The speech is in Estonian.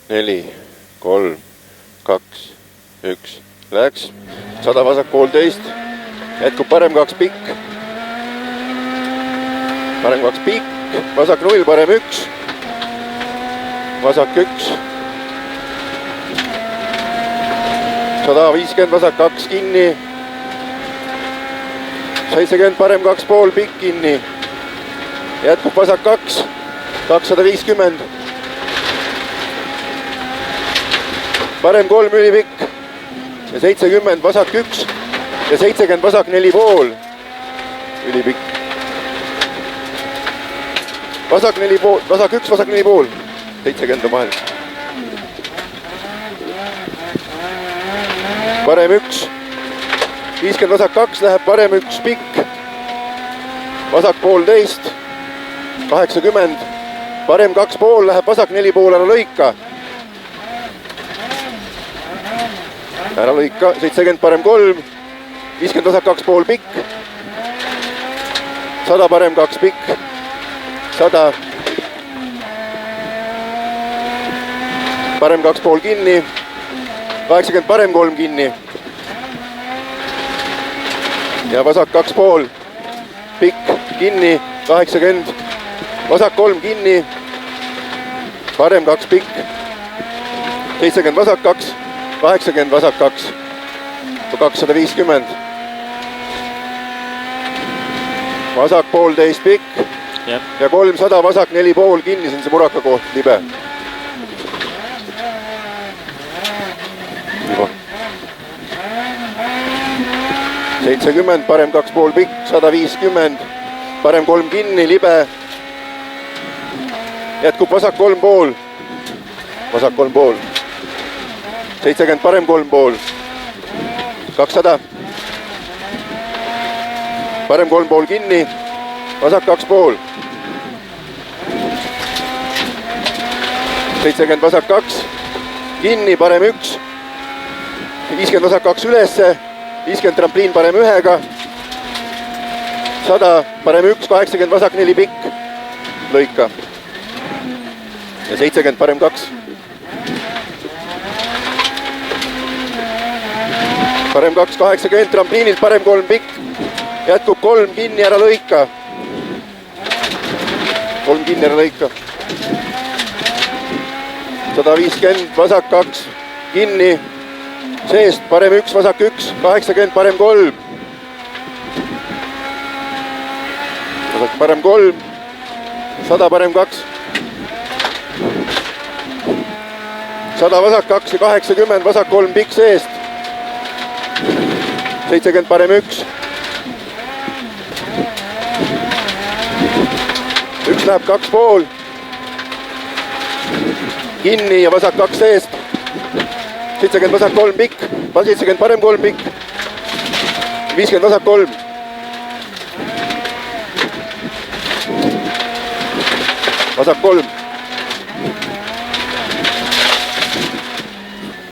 4, 3, 2, 1, läks. 100 vasak 1,5. Jätkub parem 2 pikk. Parem 2 pikk. Vasak 0, parem 1. Vasak 1. 150 vasak 2 kinni. 70 parem 2,5 pikk kinni. Jätkub vasak 2. 250. Parem 3 ülipikk. Ja 70 vasak 1. Ja 70 vasak 4,5. Ülipikk. Vasak 4,5. Vasak 1, vasak 4,5. 70 on vahel. Parem 1. 50 vasak 2 läheb parem 1 pikk. Vasak 1,5. 80. Parem 2,5 läheb vasak 4,5 ära lõika. Ära lõika. 70 parem 3. 50 vasak 2,5 pikk. 100 parem 2 pikk. 100. Parem 2,5 kinni. 80 parem 3 kinni. Ja vasak 2,5 pikk kinni. 80. Vasak 3 kinni. Parem 2 pikk. 70 vasak 2. 80 vasak 2. 250. Vasak 1,5 pikk. Ja 300 vasak 4,5 kinni. See on see muraka koht, libe. 70, parem 2,5 pikk, 150, parem 3 kinni, libe. Jätkub vasak 3,5. Vasak 3,5. 70, parem 3,5. 200. Parem 3,5 kinni, vasak 2,5. 70 vasak 2, kinni, parem 1. 50 vasak 2 ülesse. 50 trampliin parem 1-ga. 100 parem 1, 80 vasak 4 pikk. Lõika. Ja 70 parem 2. Parem 2, 80 trampliinilt parem 3 pikk. Jätkub 3 kinni, ära lõika. 3 kinni, ära lõika. 150 vasak 2 kinni. Seest parem 1, vasak 1, 80 parem 3. Vasak parem 3. 100 parem 2. 100 vasak 2 ja 80 vasak 3 pikk seest. 70 parem 1. 1 läheb 2,5. Kinni ja vasak 2 seest. 70 vasak 3 pikk, 70 parem 3 pikk, 50 vasak 3. Vasak 3.